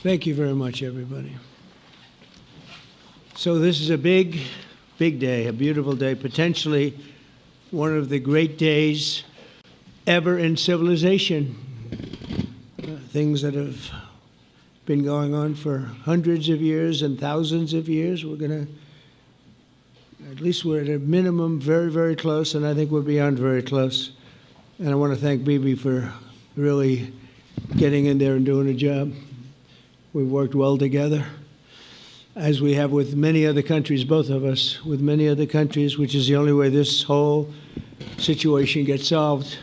Thank you very much, everybody. So this is a big, big day, a beautiful day, potentially one of the great days ever in civilization. Things that have been going on for hundreds of years and thousands of years. We're going to, at least we're at a minimum very, very close, and I think we're beyond very close. And I want to thank Bibi for really getting in there and doing a job. We've worked well together, as we have with many other countries, both of us, with many other countries, which is the only way this whole situation gets solved.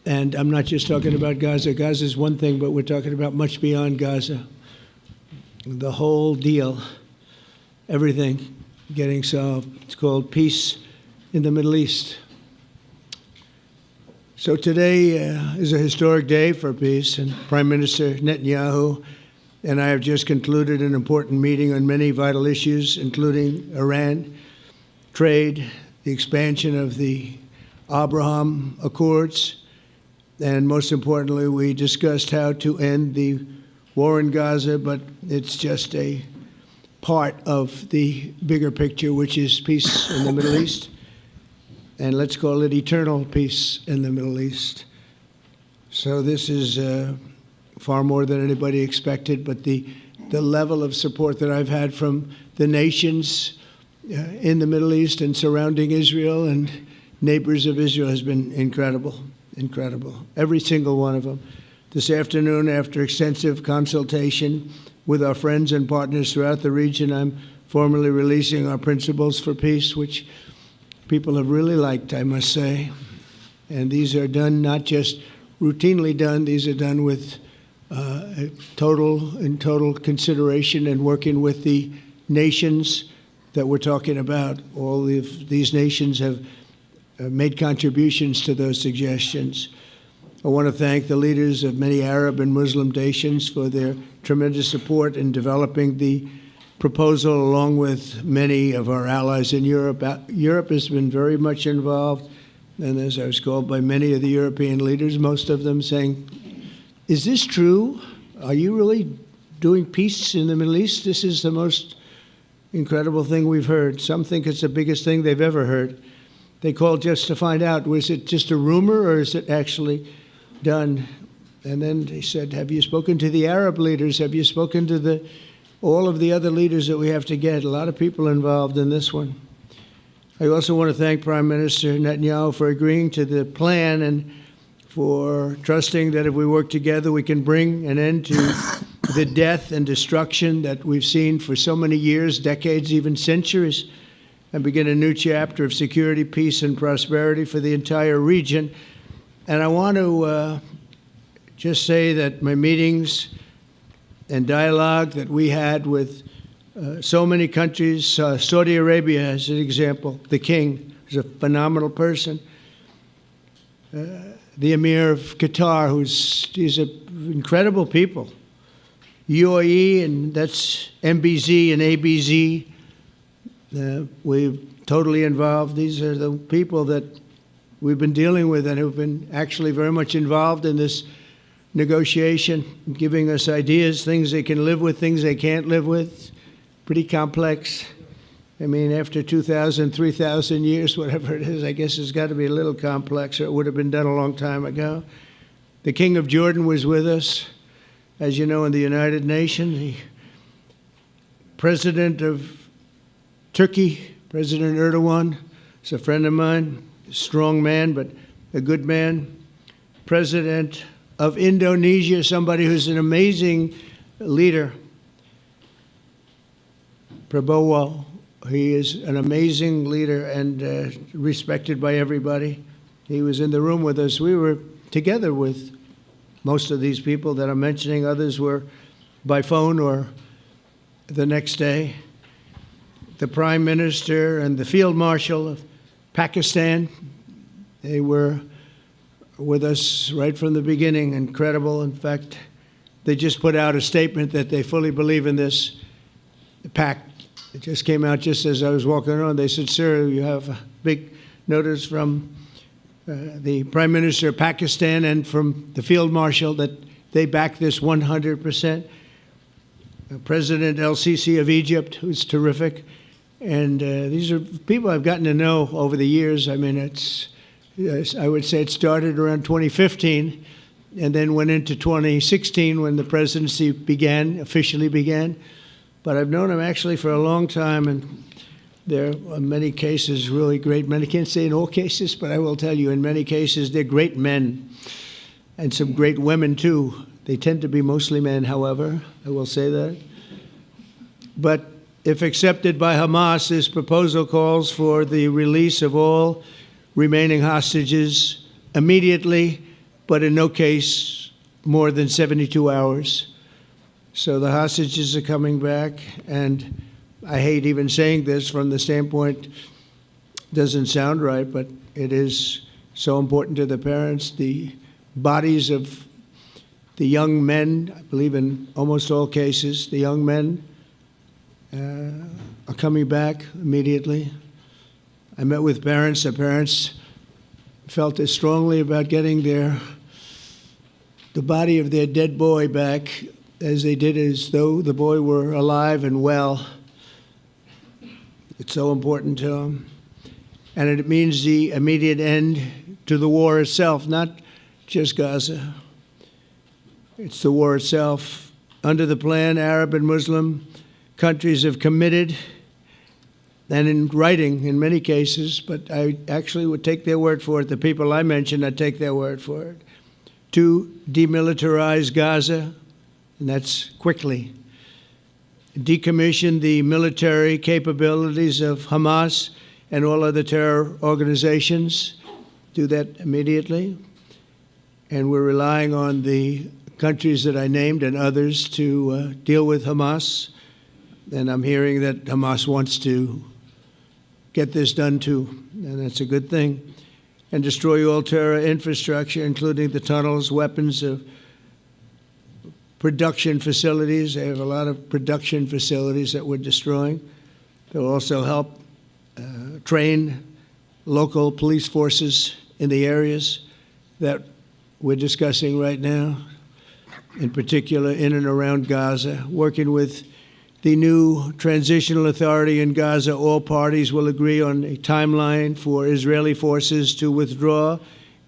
And I'm not just talking about Gaza. Gaza is one thing, but we're talking about much beyond Gaza. The whole deal, everything getting solved. It's called peace in the Middle East. So today is a historic day for peace, and Prime Minister Netanyahu and I have just concluded an important meeting on many vital issues, including Iran, trade, the expansion of the Abraham Accords, and most importantly, we discussed how to end the war in Gaza, but it's just a part of the bigger picture, which is peace in the Middle East, and let's call it eternal peace in the Middle East. So this is far more than anybody expected, but the level of support that I've had from the nations in the Middle East and surrounding Israel and neighbors of Israel has been incredible, incredible. Every single one of them. This afternoon, after extensive consultation with our friends and partners throughout the region, I'm formally releasing our principles for peace, which people have really liked, I must say. And these are done, not just routinely done, these are done with total consideration and working with the nations that we're talking about. All of these nations have made contributions to those suggestions. I want to thank the leaders of many Arab and Muslim nations for their tremendous support in developing the proposal, along with many of our allies in Europe. Europe has been very much involved, and as I was called by many of the European leaders, most of them saying, is this true? Are you really doing peace in the Middle East? This is the most incredible thing we've heard. Some think it's the biggest thing they've ever heard. They called just to find out, was it just a rumor or is it actually done? And then they said, have you spoken to the Arab leaders? Have you spoken to all of the other leaders that we have to get? A lot of people involved in this one. I also want to thank Prime Minister Netanyahu for agreeing to the plan and for trusting that if we work together, we can bring an end to the death and destruction that we've seen for so many years, decades, even centuries, and begin a new chapter of security, peace, and prosperity for the entire region. And I want to just say that my meetings and dialogue that we had with so many countries, Saudi Arabia as an example, the king is a phenomenal person. The Emir of Qatar, he's incredible people. UAE, and that's MBZ and ABZ. We're totally involved. These are the people that we've been dealing with and who've been actually very much involved in this negotiation, giving us ideas, things they can live with, things they can't live with. Pretty complex. I mean, after 2,000, 3,000 years, whatever it is, I guess it's got to be a little complex, or it would have been done a long time ago. The King of Jordan was with us, as you know, in the United Nations. The President of Turkey, President Erdogan, is a friend of mine, a strong man, but a good man. President of Indonesia, somebody who's an amazing leader, Prabowo. He is an amazing leader and respected by everybody. He was in the room with us. We were together with most of these people that I'm mentioning. Others were by phone or the next day. The Prime Minister and the Field Marshal of Pakistan, they were with us right from the beginning. Incredible. In fact, they just put out a statement that they fully believe in this pact. It just came out just as I was walking around. They said, sir, you have a big notice from the Prime Minister of Pakistan and from the Field Marshal that they back this 100%. President El-Sisi of Egypt, who's terrific. And these are people I've gotten to know over the years. I mean, I would say it started around 2015 and then went into 2016 when the presidency officially began. But I've known him actually for a long time, and there are many cases really great men. I can't say in all cases, but I will tell you in many cases they're great men and some great women too. They tend to be mostly men, however, I will say that. But if accepted by Hamas, this proposal calls for the release of all remaining hostages immediately, but in no case more than 72 hours. So the hostages are coming back, and I hate even saying this from the standpoint, doesn't sound right, but it is so important to the parents. The bodies of the young men, I believe in almost all cases, the young men are coming back immediately. I met with parents. The parents felt as strongly about getting the body of their dead boy back as they did as though the boy were alive and well. It's so important to them. And it means the immediate end to the war itself, not just Gaza. It's the war itself. Under the plan, Arab and Muslim countries have committed, and in writing in many cases, but I actually would take their word for it. The people I mentioned, I'd take their word for it, to demilitarize Gaza, and that's quickly. Decommission the military capabilities of Hamas and all other terror organizations. Do that immediately. And we're relying on the countries that I named and others to deal with Hamas. And I'm hearing that Hamas wants to get this done too, and that's a good thing. And destroy all terror infrastructure, including the tunnels, weapons, production facilities. They have a lot of production facilities that we're destroying. They'll also help train local police forces in the areas that we're discussing right now, in particular in and around Gaza, working with the new transitional authority in Gaza. All parties will agree on a timeline for Israeli forces to withdraw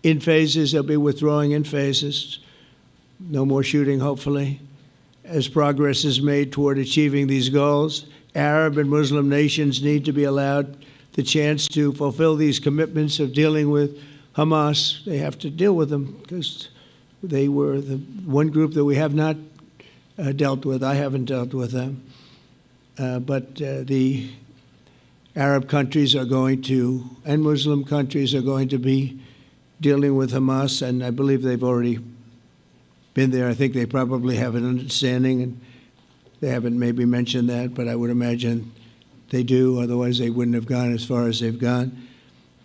in phases. They'll be withdrawing in phases. No more shooting, hopefully, as progress is made toward achieving these goals. Arab and Muslim nations need to be allowed the chance to fulfill these commitments of dealing with Hamas. They have to deal with them because they were the one group that we have not dealt with. I haven't dealt with them. But the Arab countries are going to, and Muslim countries are going to be dealing with Hamas, and I believe they've already been there. I think they probably have an understanding, and they haven't maybe mentioned that, but I would imagine they do. Otherwise, they wouldn't have gone as far as they've gone.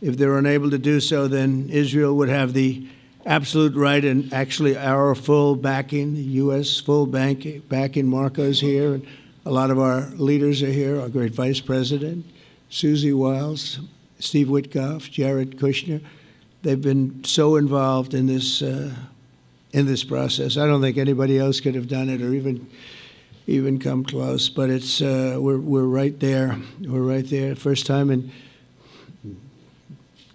If they're unable to do so, then Israel would have the absolute right and actually our full backing, the U.S. full backing. Marco's here, and a lot of our leaders are here, our great Vice President, Susie Wiles, Steve Witkoff, Jared Kushner. They've been so involved in this process. I don't think anybody else could have done it or even come close. But it's we're right there. We're right there. First time in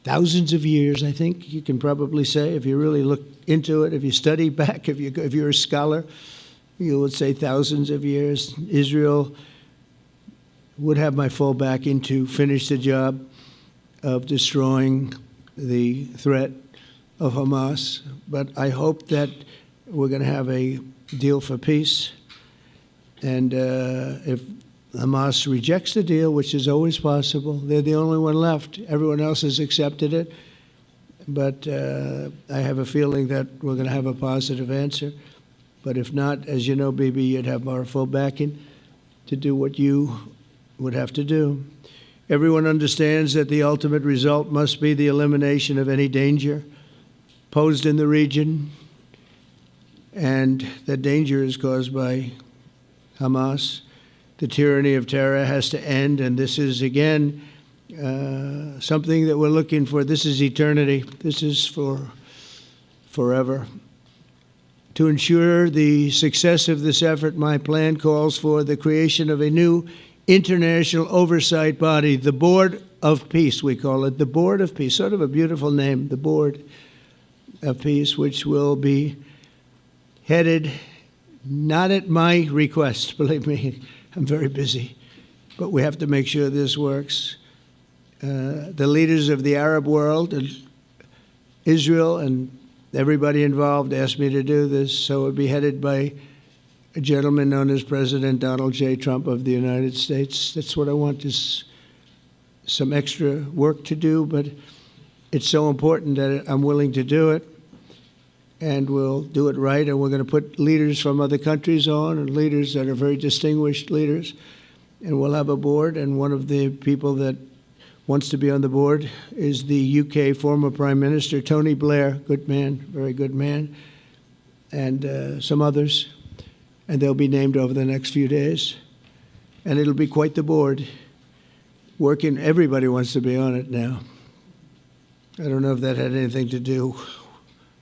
thousands of years, I think you can probably say, if you really look into it, if you study back, if you're a scholar, you would say thousands of years. Israel would have my full backing to finish the job of destroying the threat of Hamas. But I hope that we're going to have a deal for peace. And if Hamas rejects the deal, which is always possible, they're the only one left. Everyone else has accepted it. But I have a feeling that we're going to have a positive answer. But if not, as you know, Bibi, you'd have our full backing to do what you would have to do. Everyone understands that the ultimate result must be the elimination of any danger posed in the region, and that danger is caused by Hamas. The tyranny of terror has to end, and this is, again, something that we're looking for. This is eternity. This is for forever. To ensure the success of this effort, my plan calls for the creation of a new international oversight body, the Board of Peace, we call it, the Board of Peace, sort of a beautiful name, the Board of Peace, which will be headed, not at my request, believe me, I'm very busy, but we have to make sure this works. The leaders of the Arab world and Israel and everybody involved asked me to do this, so it would be headed by a gentleman known as President Donald J. Trump of the United States. That's what I want, is some extra work to do, but it's so important that I'm willing to do it, and we'll do it right, and we're going to put leaders from other countries on, and leaders that are very distinguished leaders, and we'll have a board, and one of the people that wants to be on the board is the UK former Prime Minister, Tony Blair, good man, very good man, and some others, and they'll be named over the next few days, and it'll be quite the board. Working, everybody wants to be on it now. I don't know if that had anything to do.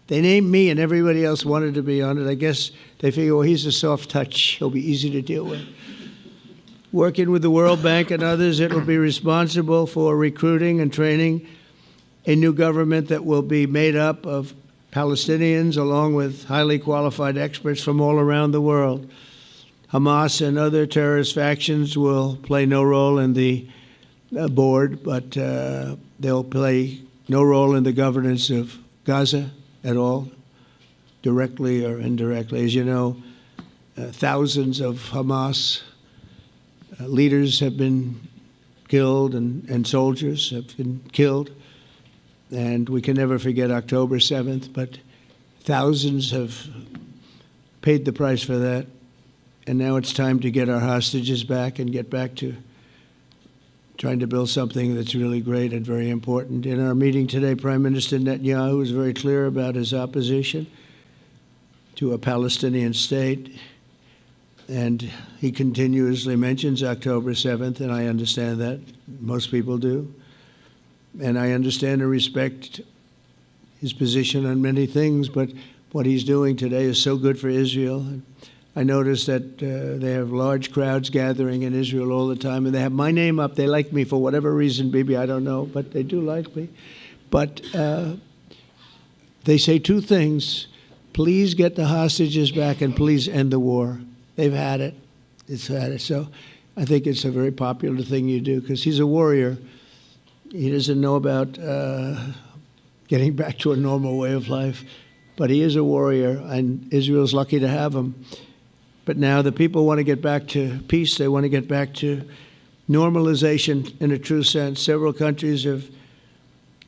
They named me and everybody else wanted to be on it. I guess they figure, well, he's a soft touch. He'll be easy to deal with. Working with the World Bank and others, it will be responsible for recruiting and training a new government that will be made up of Palestinians along with highly qualified experts from all around the world. Hamas and other terrorist factions will play no role in the board, but they'll play no role in the governance of Gaza at all, directly or indirectly. As you know, thousands of Hamas leaders have been killed and soldiers have been killed. And we can never forget October 7th, but thousands have paid the price for that. And now it's time to get our hostages back and get back to trying to build something that's really great and very important. In our meeting today, Prime Minister Netanyahu was very clear about his opposition to a Palestinian state. And he continuously mentions October 7th, and I understand that. Most people do. And I understand and respect his position on many things, but what he's doing today is so good for Israel. I notice that they have large crowds gathering in Israel all the time, and they have my name up. They like me for whatever reason, maybe, I don't know, but they do like me. But they say two things: please get the hostages back and please end the war. They've had it. It's had it. So I think it's a very popular thing you do, because he's a warrior. He doesn't know about getting back to a normal way of life, but he is a warrior, and Israel's lucky to have him. But now the people want to get back to peace. They want to get back to normalization in a true sense. Several countries have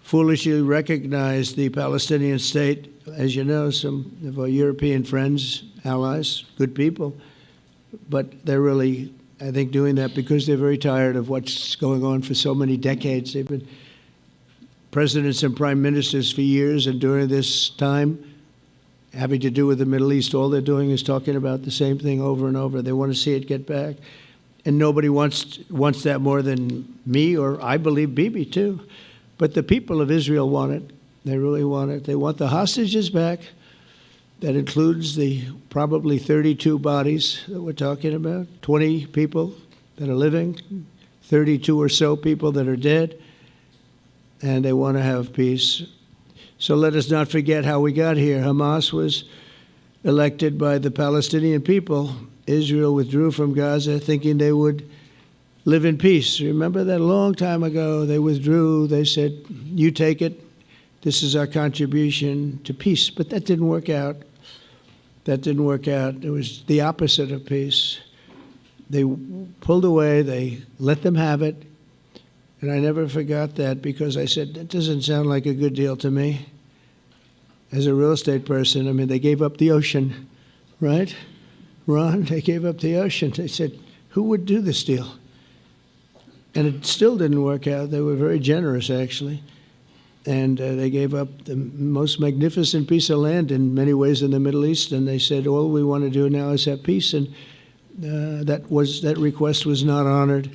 foolishly recognized the Palestinian state. As you know, some of our European friends, allies, good people, but they're really, I think, doing that because they're very tired of what's going on for so many decades. They've been presidents and prime ministers for years, and during this time, having to do with the Middle East, all they're doing is talking about the same thing over and over. They want to see it get back. And nobody wants that more than me, or I believe Bibi too. But the people of Israel want it. They really want it. They want the hostages back. That includes the probably 32 bodies that we're talking about, 20 people that are living, 32 or so people that are dead, and they want to have peace. So let us not forget how we got here. Hamas was elected by the Palestinian people. Israel withdrew from Gaza thinking they would live in peace. Remember that a long time ago? They withdrew. They said, you take it. This is our contribution to peace. But that didn't work out. That didn't work out. It was the opposite of peace. They pulled away. They let them have it. And I never forgot that, because I said, that doesn't sound like a good deal to me. As a real estate person, I mean, they gave up the ocean, right? Ron, they gave up the ocean. They said, who would do this deal? And it still didn't work out. They were very generous, actually. And they gave up the most magnificent piece of land in many ways in the Middle East. And they said, all we want to do now is have peace. And that request was not honored.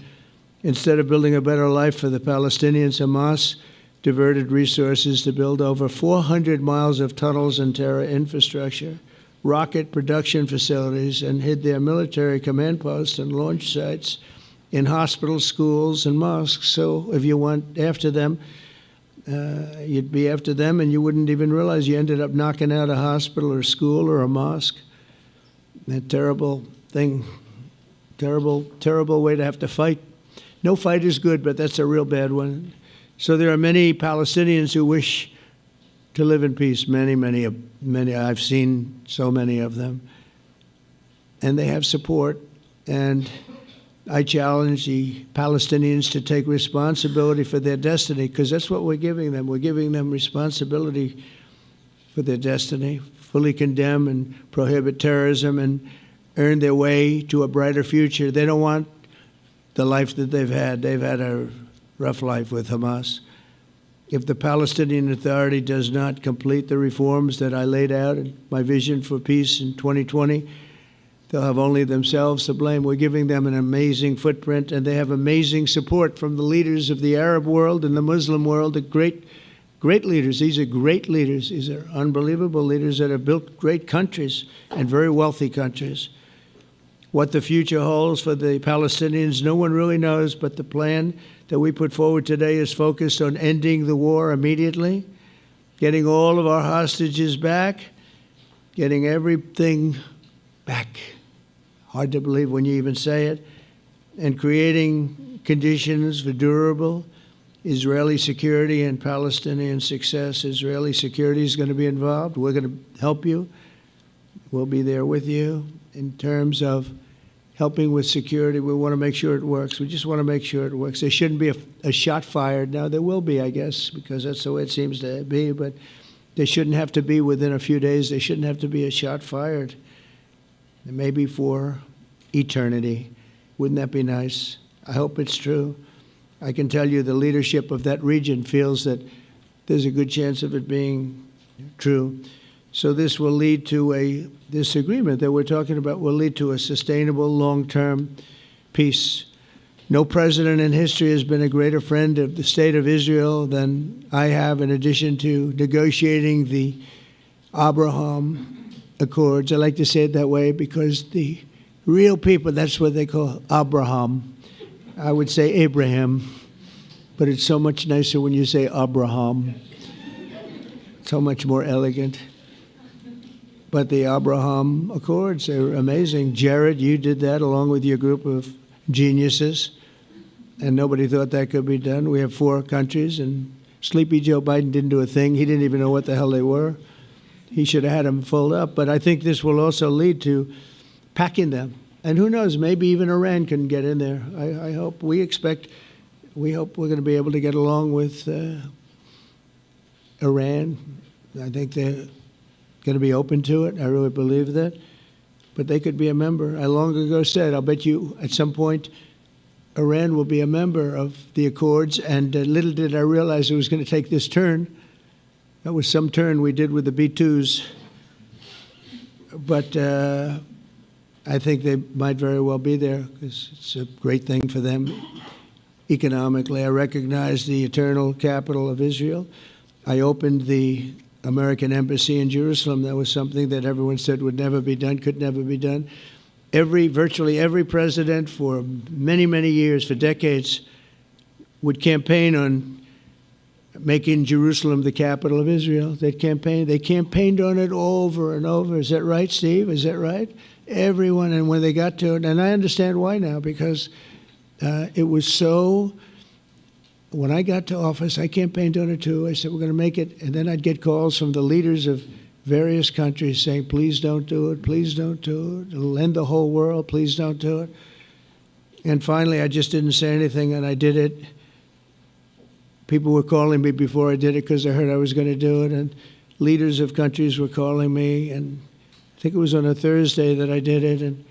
Instead of building a better life for the Palestinians, Hamas diverted resources to build over 400 miles of tunnels and terror infrastructure. rocket production facilities and hid their military command posts and launch sites in hospitals, schools, and mosques. So if you went after them, you'd be after them, and you wouldn't even realize you ended up knocking out a hospital or school or a mosque. That terrible thing, terrible, terrible way to have to fight. No fight is good, but that's a real bad one. So there are many Palestinians who wish to live in peace. Many. I've seen so many of them. And they have support. And I challenge the Palestinians to take responsibility for their destiny, because that's what we're giving them. We're giving them responsibility for their destiny, fully condemn and prohibit terrorism and earn their way to a brighter future. They don't want the life that they've had. They've had a rough life with Hamas. If the Palestinian Authority does not complete the reforms that I laid out in my vision for peace in 2020, they'll have only themselves to blame. We're giving them an amazing footprint, and they have amazing support from the leaders of the Arab world and the Muslim world, the great leaders. These are great leaders. These are unbelievable leaders that have built great countries and very wealthy countries. What the future holds for the Palestinians, no one really knows, but the plan that we put forward today is focused on ending the war immediately, getting all of our hostages back, getting everything back. Hard to believe when you even say it, and creating conditions for durable Israeli security and Palestinian success. Israeli security is going to be involved. We're going to help you. We'll be there with you in terms of helping with security. We want to make sure it works. We just want to make sure it works. There shouldn't be a shot fired. Now, there will be, I guess, because that's the way it seems to be, but there shouldn't have to be within a few days. There shouldn't have to be a shot fired. Maybe for eternity. Wouldn't that be nice? I hope it's true. I can tell you the leadership of that region feels that there's a good chance of it being true. So this will lead to this agreement that we're talking about will lead to a sustainable long-term peace. No president in history has been a greater friend of the state of Israel than I have, in addition to negotiating the Abraham Accords. I like to say it that way because the real people, that's what they call Abraham. I would say Abraham, but it's so much nicer when you say Abraham. So much more elegant. But the Abraham Accords, they're amazing. Jared, you did that along with your group of geniuses, and nobody thought that could be done. We have 4 countries, and Sleepy Joe Biden didn't do a thing. He didn't even know what the hell they were. He should have had them fold up. But I think this will also lead to packing them. And who knows, maybe even Iran can get in there. I hope, we hope we're going to be able to get along with Iran. I think they're going to be open to it. I really believe that. But they could be a member. I long ago said, I'll bet you at some point Iran will be a member of the Accords. And little did I realize it was going to take this turn. That was some turn we did with the B-2s. But I think they might very well be there because it's a great thing for them economically. I recognize the eternal capital of Israel. I opened the American embassy in Jerusalem. That was something that everyone said would never be done, could never be done. Virtually every president for many, many years, for decades, would campaign on making Jerusalem the capital of Israel. They campaigned on it over and over. Is that right, Steve? Is that right? Everyone, and when they got to it, and I understand why now, because it was so, when I got to office, I campaigned on it too. I said, we're going to make it, and then I'd get calls from the leaders of various countries saying, please don't do it, please don't do it. It'll end the whole world, please don't do it. And finally, I just didn't say anything, and I did it. People were calling me before I did it because I heard I was going to do it, and leaders of countries were calling me, and I think it was on a Thursday that I did it, and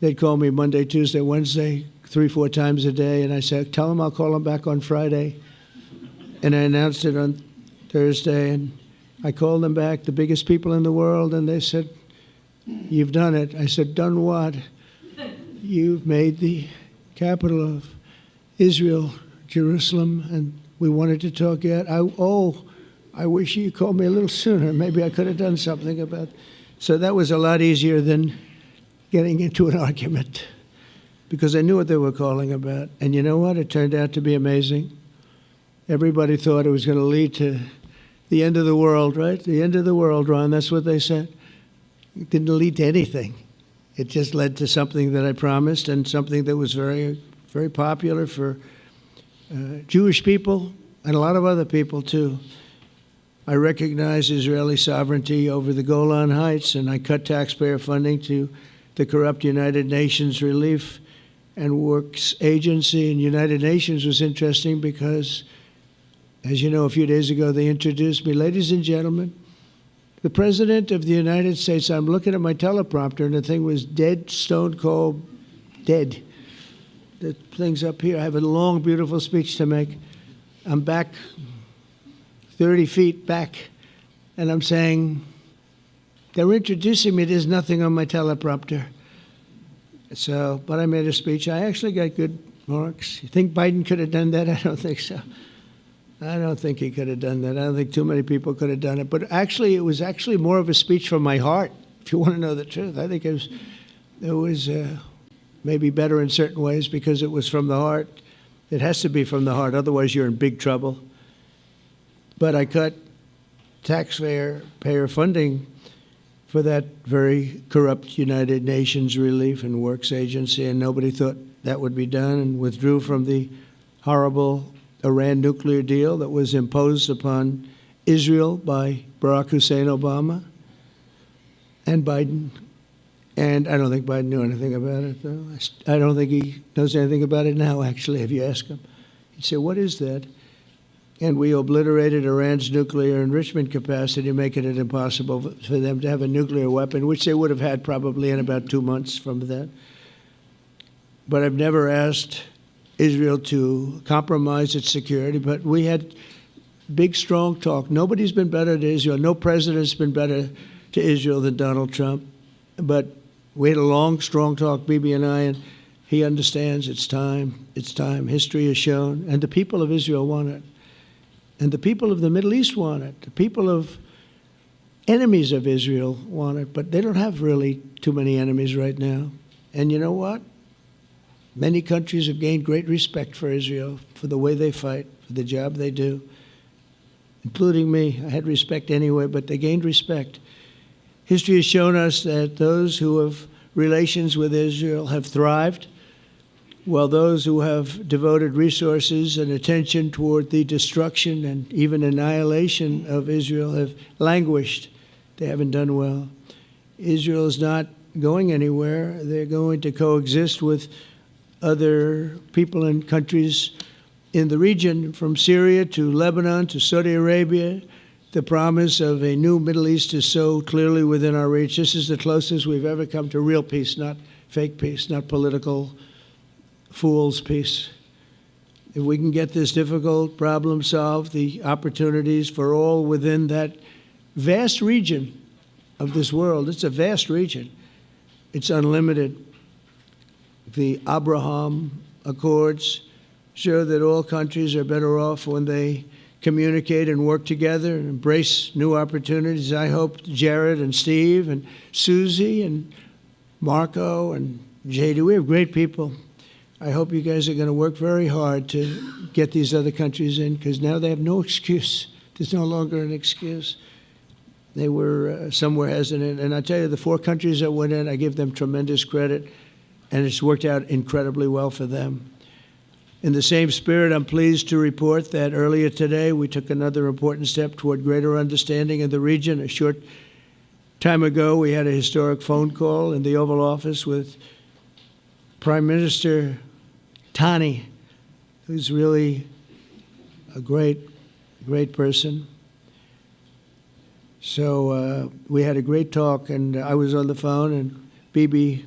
they'd call me Monday, Tuesday, Wednesday, 3-4 times a day, and I said, tell them I'll call them back on Friday. And I announced it on Thursday, and I called them back, the biggest people in the world, and they said, you've done it. I said, done what? You've made the capital of Israel, Jerusalem, and we wanted to talk yet. I wish you called me a little sooner. Maybe I could have done something about So that was a lot easier than getting into an argument, because I knew what they were calling about. And you know what? It turned out to be amazing. Everybody thought it was going to lead to the end of the world, right? The end of the world, Ron, that's what they said. It didn't lead to anything. It just led to something that I promised, and something that was very, very popular for Jewish people and a lot of other people, too. I recognize Israeli sovereignty over the Golan Heights, and I cut taxpayer funding to the corrupt United Nations Relief and Works Agency. And United Nations was interesting because, as you know, a few days ago they introduced me. Ladies and gentlemen, the President of the United States. I'm looking at my teleprompter, and the thing was dead, stone cold, dead. The thing's up here. I have a long, beautiful speech to make. I'm back 30 feet back, and I'm saying, they're introducing me. There's nothing on my teleprompter. So, but I made a speech. I actually got good marks. You think Biden could have done that? I don't think so. I don't think he could have done that. I don't think too many people could have done it. But actually, it was actually more of a speech from my heart, if you want to know the truth. I think it was maybe better in certain ways because it was from the heart. It has to be from the heart. Otherwise, you're in big trouble. But I cut taxpayer funding for that very corrupt United Nations Relief and Works Agency, and nobody thought that would be done, and withdrew from the horrible Iran nuclear deal that was imposed upon Israel by Barack Hussein Obama and Biden. And I don't think Biden knew anything about it, though. I don't think he knows anything about it now, actually, if you ask him. He'd say, what is that? And we obliterated Iran's nuclear enrichment capacity, making it impossible for them to have a nuclear weapon, which they would have had probably in about 2 months from that. But I've never asked Israel to compromise its security, but we had big, strong talk. Nobody's been better to Israel. No president's been better to Israel than Donald Trump. But we had a long, strong talk, Bibi and I, and he understands it's time. It's time. History has shown, and the people of Israel want it. And the people of the Middle East want it. The people of enemies of Israel want it, but they don't have really too many enemies right now. And you know what? Many countries have gained great respect for Israel, for the way they fight, for the job they do, including me. I had respect anyway, but they gained respect. History has shown us that those who have relations with Israel have thrived, while those who have devoted resources and attention toward the destruction and even annihilation of Israel have languished. They haven't done well. Israel is not going anywhere. They're going to coexist with other people and countries in the region, from Syria to Lebanon to Saudi Arabia. The promise of a new Middle East is so clearly within our reach. This is the closest we've ever come to real peace, not fake peace, not political fool's peace. If we can get this difficult problem solved, the opportunities for all within that vast region of this world, it's a vast region, it's unlimited. The Abraham Accords show that all countries are better off when they communicate and work together and embrace new opportunities. I hope Jared and Steve and Susie and Marco and JD, we have great people. I hope you guys are going to work very hard to get these other countries in, because now they have no excuse. There's no longer an excuse. They were somewhere hesitant. And I tell you, the 4 countries that went in, I give them tremendous credit, and it's worked out incredibly well for them. In the same spirit, I'm pleased to report that earlier today we took another important step toward greater understanding in the region. A short time ago, we had a historic phone call in the Oval Office with Prime Minister Tani, who's really a great person. So we had a great talk, and I was on the phone, and Bibi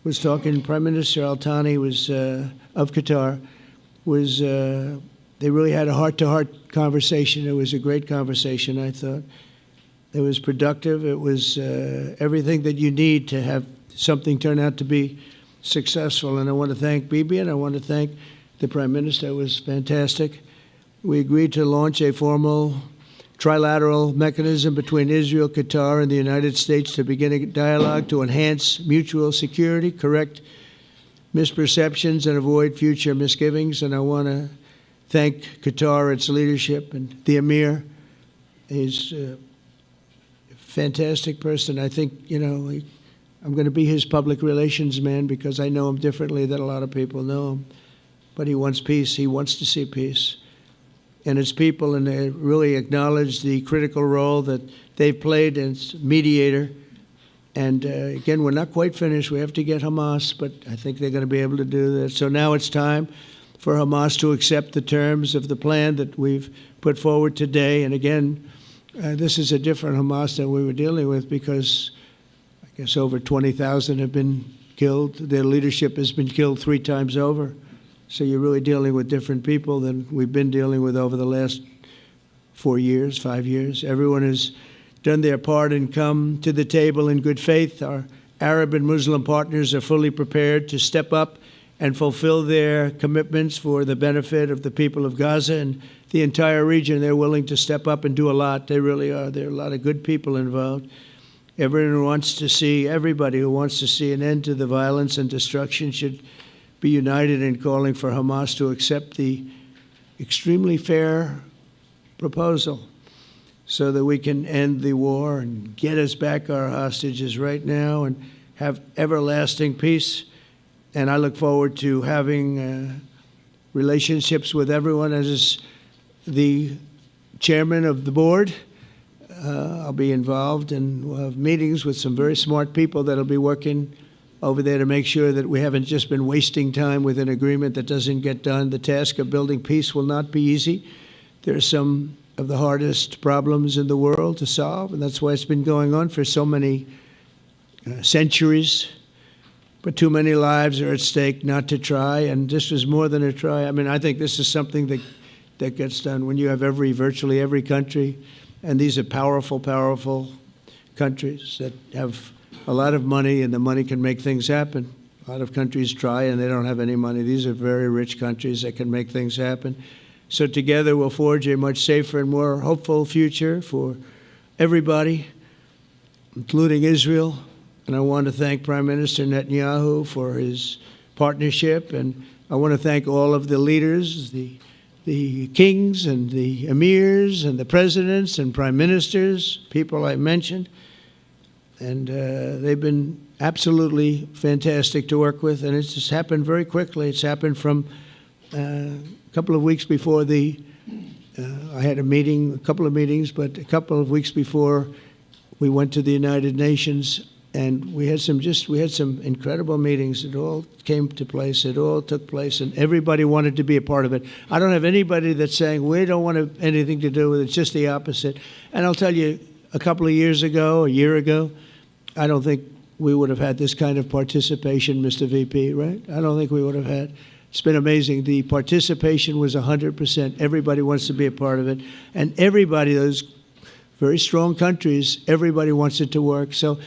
was talking. Prime Minister Al-Thani was of Qatar. They really had a heart-to-heart conversation. It was a great conversation, I thought. It was productive. It was everything that you need to have something turn out to be successful. And I want to thank Bibi, and I want to thank the Prime Minister. It was fantastic. We agreed to launch a formal trilateral mechanism between Israel, Qatar, and the United States to begin a dialogue to enhance mutual security, correct misperceptions, and avoid future misgivings. And I want to thank Qatar, its leadership, and the Emir. He's a fantastic person. I think, you know, I'm going to be his public relations man because I know him differently than a lot of people know him. But he wants peace. He wants to see peace. And its people, and they really acknowledge the critical role that they've played as mediator. And again, we're not quite finished. We have to get Hamas, but I think they're going to be able to do that. So now it's time for Hamas to accept the terms of the plan that we've put forward today. And again, this is a different Hamas than we were dealing with because I guess over 20,000 have been killed. Their leadership has been killed 3 times over. So you're really dealing with different people than we've been dealing with over the last 4 years, 5 years. Everyone has done their part and come to the table in good faith. Our Arab and Muslim partners are fully prepared to step up and fulfill their commitments for the benefit of the people of Gaza and the entire region. They're willing to step up and do a lot. They really are. There are a lot of good people involved. Everyone who wants to see, everybody who wants to see an end to the violence and destruction should be united in calling for Hamas to accept the extremely fair proposal so that we can end the war and get us back our hostages right now and have everlasting peace. And I look forward to having relationships with everyone. As the chairman of the board, I'll be involved, and we'll have meetings with some very smart people that'll be working over there to make sure that we haven't just been wasting time with an agreement that doesn't get done. The task of building peace will not be easy. There are some of the hardest problems in the world to solve, and that's why it's been going on for so many centuries. But too many lives are at stake not to try, and this is more than a try. I mean, I think this is something that gets done when you have virtually every country, and these are powerful, powerful countries that have a lot of money, and the money can make things happen. A lot of countries try, and they don't have any money. These are very rich countries that can make things happen. So together we'll forge a much safer and more hopeful future for everybody, including Israel. And I want to thank Prime Minister Netanyahu for his partnership. And I want to thank all of the leaders, the kings and the emirs and the presidents and prime ministers, people I mentioned. And they've been absolutely fantastic to work with. And it's just happened very quickly. It's happened from a couple of weeks before I had a couple of meetings, but a couple of weeks before we went to the United Nations. And we had some incredible meetings. It all came to place. It all took place, and everybody wanted to be a part of it. I don't have anybody that's saying we don't want anything to do with it. It's just the opposite. And I'll tell you, a couple of years ago, a year ago, I don't think we would have had this kind of participation, Mr. VP, right? I don't think we would have had. It's been amazing. The participation was 100%. Everybody wants to be a part of it, and everybody, those very strong countries, everybody wants it to work. So.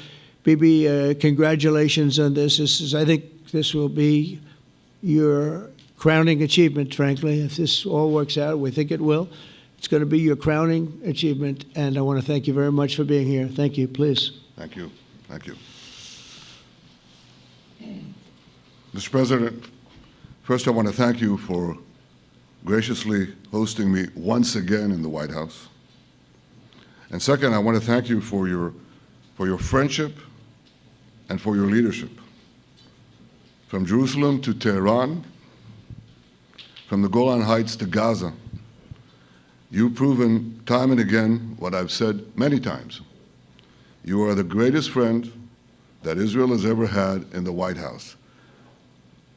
Bibi, congratulations on this. I think this will be your crowning achievement, frankly. If this all works out, we think it will. It's going to be your crowning achievement, and I want to thank you very much for being here. Thank you, please. Thank you. Thank you. Mr. President, first I want to thank you for graciously hosting me once again in the White House. And second, I want to thank you for your friendship and for your leadership. From Jerusalem to Tehran, from the Golan Heights to Gaza, you've proven time and again what I've said many times. You are the greatest friend that Israel has ever had in the White House.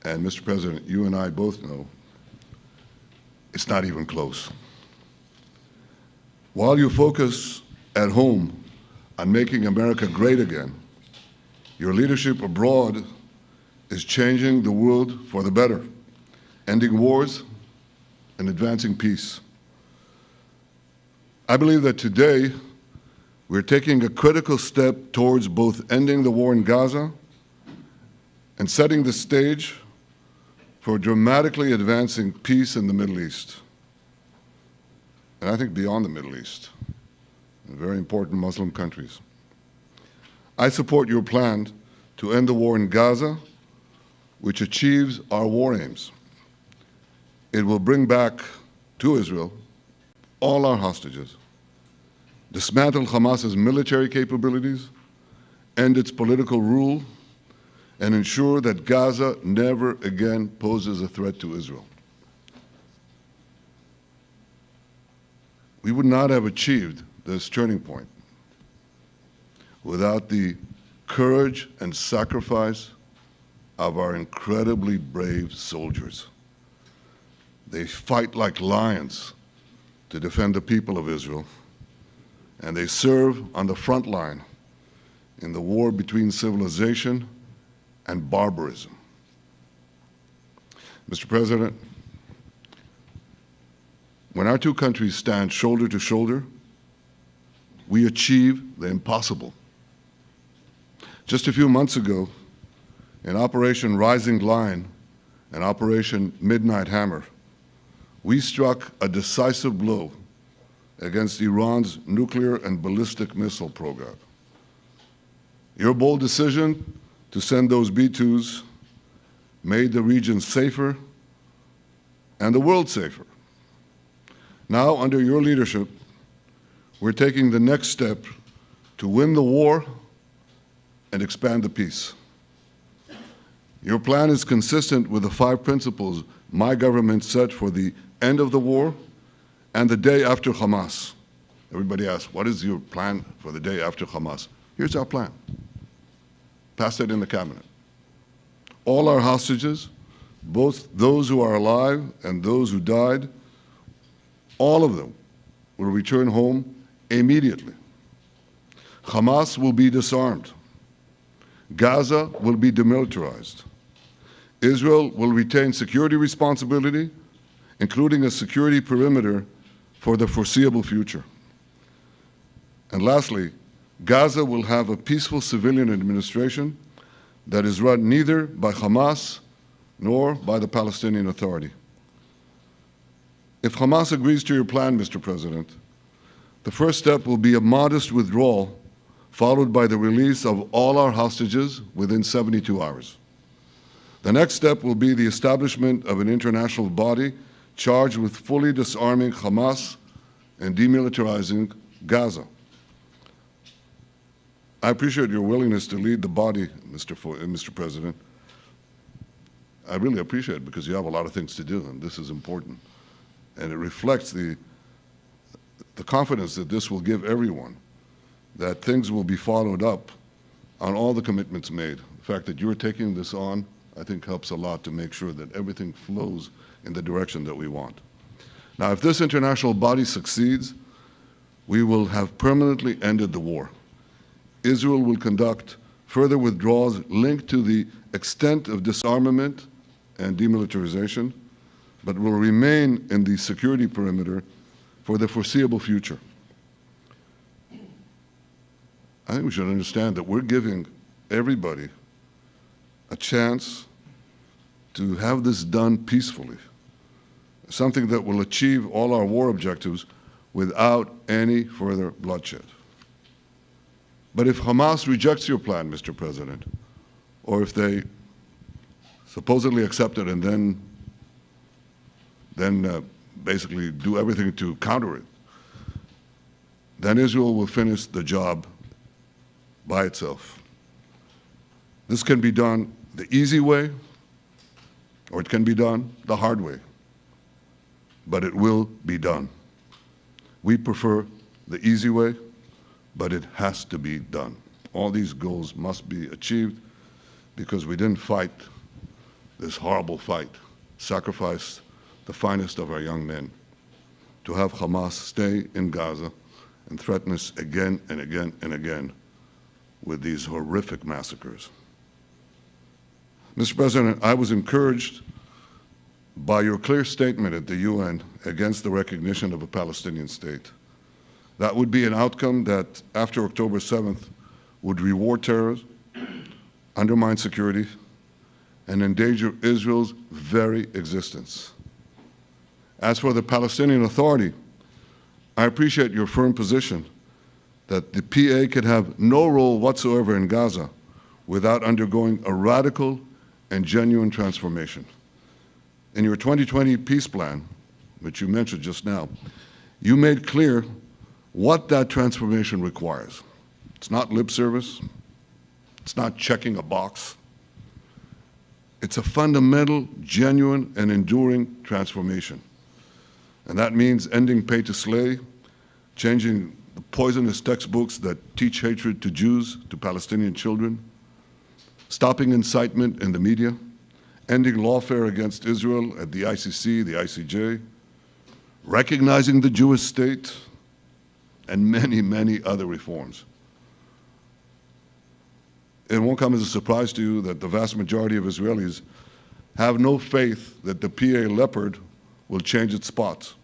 And Mr. President, you and I both know it's not even close. While you focus at home on making America great again, your leadership abroad is changing the world for the better, ending wars and advancing peace. I believe that today we're taking a critical step towards both ending the war in Gaza and setting the stage for dramatically advancing peace in the Middle East, and I think beyond the Middle East. in very important Muslim countries. I support your plan to end the war in Gaza, which achieves our war aims. It will bring back to Israel all our hostages, dismantle Hamas's military capabilities, end its political rule, and ensure that Gaza never again poses a threat to Israel. We would not have achieved this turning point without the courage and sacrifice of our incredibly brave soldiers. They fight like lions to defend the people of Israel, and they serve on the front line in the war between civilization and barbarism. Mr. President, when our two countries stand shoulder to shoulder, we achieve the impossible. Just a few months ago, in Operation Rising Lion and Operation Midnight Hammer, we struck a decisive blow against Iran's nuclear and ballistic missile program. Your bold decision to send those B-2s made the region safer and the world safer. Now, under your leadership, we're taking the next step to win the war and expand the peace. Your plan is consistent with the 5 principles my government set for the end of the war and the day after Hamas. Everybody asks, what is your plan for the day after Hamas? Here's our plan. Passed it in the cabinet. All our hostages, both those who are alive and those who died, all of them will return home immediately. Hamas will be disarmed. Gaza will be demilitarized. Israel will retain security responsibility, including a security perimeter for the foreseeable future. And lastly, Gaza will have a peaceful civilian administration that is run neither by Hamas nor by the Palestinian Authority. If Hamas agrees to your plan, Mr. President, the first step will be a modest withdrawal, followed by the release of all our hostages within 72 hours. The next step will be the establishment of an international body charged with fully disarming Hamas and demilitarizing Gaza. I appreciate your willingness to lead the body, Mr. President. I really appreciate it because you have a lot of things to do, and this is important. And it reflects the confidence that this will give everyone, that things will be followed up on all the commitments made. The fact that you're taking this on, I think, helps a lot to make sure that everything flows in the direction that we want. Now, if this international body succeeds, we will have permanently ended the war. Israel will conduct further withdrawals linked to the extent of disarmament and demilitarization, but will remain in the security perimeter for the foreseeable future. I think we should understand that we're giving everybody a chance to have this done peacefully, something that will achieve all our war objectives without any further bloodshed. But if Hamas rejects your plan, Mr. President, or if they supposedly accept it and then basically do everything to counter it, then Israel will finish the job by itself. This can be done the easy way, or it can be done the hard way, but it will be done. We prefer the easy way, but it has to be done. All these goals must be achieved because we didn't fight this horrible fight, sacrifice the finest of our young men to have Hamas stay in Gaza and threaten us again and again and again with these horrific massacres. Mr. President, I was encouraged by your clear statement at the UN against the recognition of a Palestinian state. That would be an outcome that, after October 7th, would reward terrorism, undermine security, and endanger Israel's very existence. As for the Palestinian Authority, I appreciate your firm position that the PA could have no role whatsoever in Gaza without undergoing a radical and genuine transformation. In your 2020 peace plan, which you mentioned just now, you made clear what that transformation requires. It's not lip service. It's not checking a box. It's a fundamental, genuine, and enduring transformation. And that means ending pay to slay, changing the poisonous textbooks that teach hatred to Jews, to Palestinian children, stopping incitement in the media, ending lawfare against Israel at the ICC, the ICJ, recognizing the Jewish state, and many, many other reforms. It won't come as a surprise to you that the vast majority of Israelis have no faith that the PA Leopard will change its spots.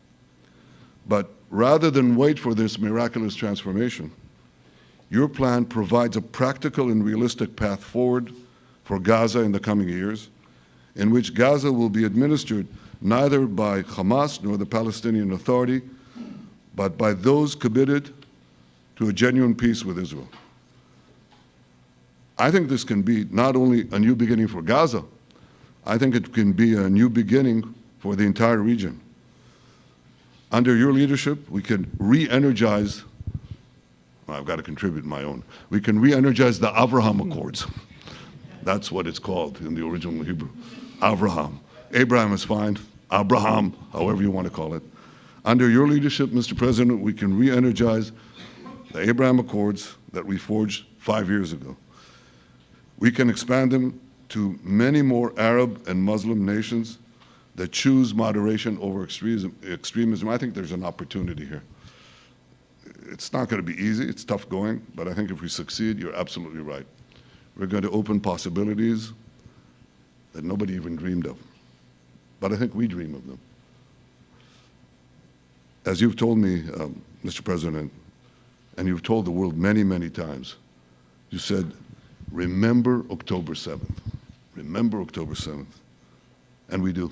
But rather than wait for this miraculous transformation, your plan provides a practical and realistic path forward for Gaza in the coming years, in which Gaza will be administered neither by Hamas nor the Palestinian Authority, but by those committed to a genuine peace with Israel. I think this can be not only a new beginning for Gaza, I think it can be a new beginning for the entire region. Under your leadership, we can re-energize, well, I've got to contribute my own, we can re-energize the Abraham Accords. That's what it's called in the original Hebrew, Abraham. Abraham is fine, Abraham, however you want to call it. Under your leadership, Mr. President, we can re-energize the Abraham Accords that we forged 5 years ago. We can expand them to many more Arab and Muslim nations that choose moderation over extremism. I think there's an opportunity here. It's not going to be easy, it's tough going, but I think if we succeed, you're absolutely right. We're going to open possibilities that nobody even dreamed of. But I think we dream of them. As you've told me, Mr. President, and you've told the world many, many times, you said, remember October 7th. Remember October 7th. And we do.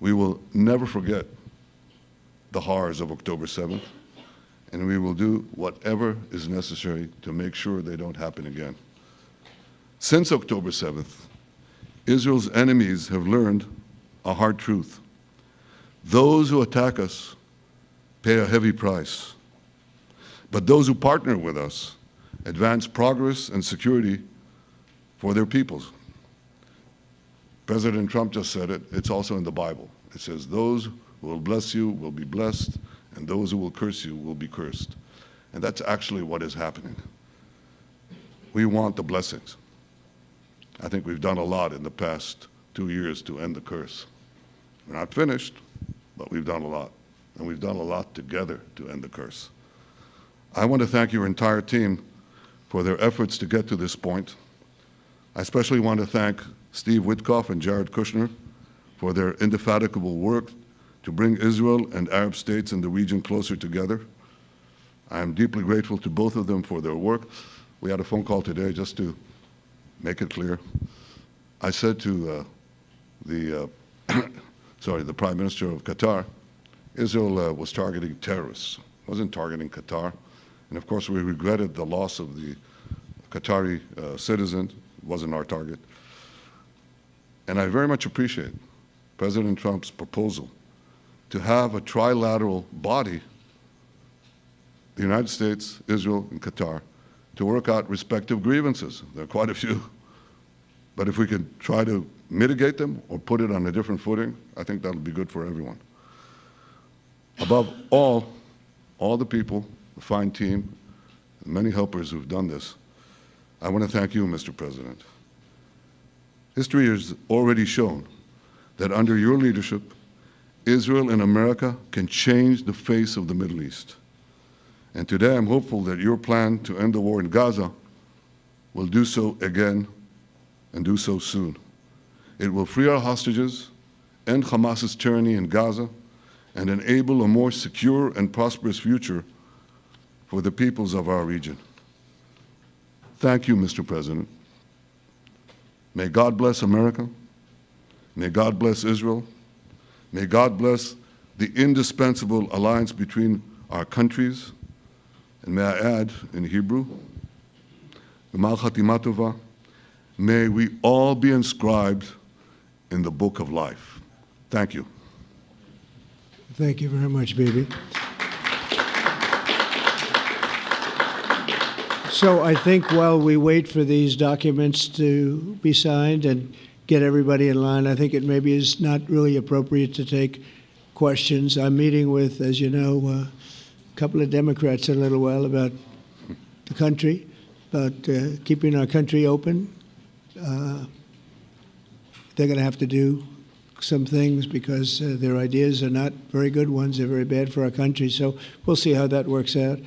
We will never forget the horrors of October 7th, and we will do whatever is necessary to make sure they don't happen again. Since October 7th, Israel's enemies have learned a hard truth. Those who attack us pay a heavy price, but those who partner with us advance progress and security for their peoples. President Trump just said it. It's also in the Bible. It says, those who will bless you will be blessed, and those who will curse you will be cursed. And that's actually what is happening. We want the blessings. I think we've done a lot in the past 2 years to end the curse. We're not finished, but we've done a lot. And we've done a lot together to end the curse. I want to thank your entire team for their efforts to get to this point. I especially want to thank Steve Witkoff and Jared Kushner for their indefatigable work to bring Israel and Arab states in the region closer together. I am deeply grateful to both of them for their work. We had a phone call today just to make it clear. I said to the Prime Minister of Qatar, Israel was targeting terrorists, wasn't targeting Qatar. And of course, we regretted the loss of the Qatari citizen. It wasn't our target. And I very much appreciate President Trump's proposal to have a trilateral body, the United States, Israel, and Qatar, to work out respective grievances. There are quite a few. But if we can try to mitigate them or put it on a different footing, I think that'll be good for everyone. Above all the people, the fine team, the many helpers who've done this, I want to thank you, Mr. President. History has already shown that under your leadership, Israel and America can change the face of the Middle East. And today I'm hopeful that your plan to end the war in Gaza will do so again and do so soon. It will free our hostages, end Hamas's tyranny in Gaza, and enable a more secure and prosperous future for the peoples of our region. Thank you, Mr. President. May God bless America. May God bless Israel. May God bless the indispensable alliance between our countries. And may I add, in Hebrew, G'mal Chatima Tova, may we all be inscribed in the book of life. Thank you. Thank you very much, Bibi. So I think while we wait for these documents to be signed and get everybody in line, I think it maybe is not really appropriate to take questions. I'm meeting with, as you know, a couple of Democrats in a little while about the country, about keeping our country open. They're going to have to do some things because their ideas are not very good ones. They're very bad for our country. So we'll see how that works out.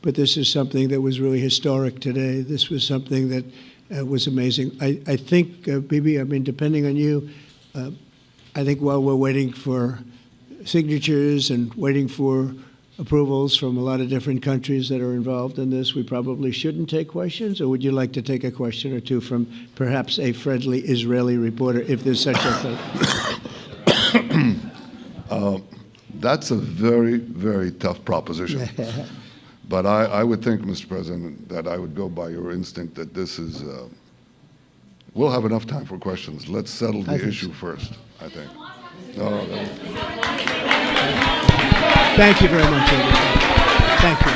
But this is something that was really historic today. This was something that was amazing. I think, Bibi, I mean, depending on you, I think while we're waiting for signatures and waiting for approvals from a lot of different countries that are involved in this, we probably shouldn't take questions? Or would you like to take a question or two from perhaps a friendly Israeli reporter, if there's such a thing? That's a very, very tough proposition. But I would think, Mr. President, that I would go by your instinct that this is, we'll have enough time for questions. Let's settle the issue first, I think. No. Thank you very much, everybody. Thank you.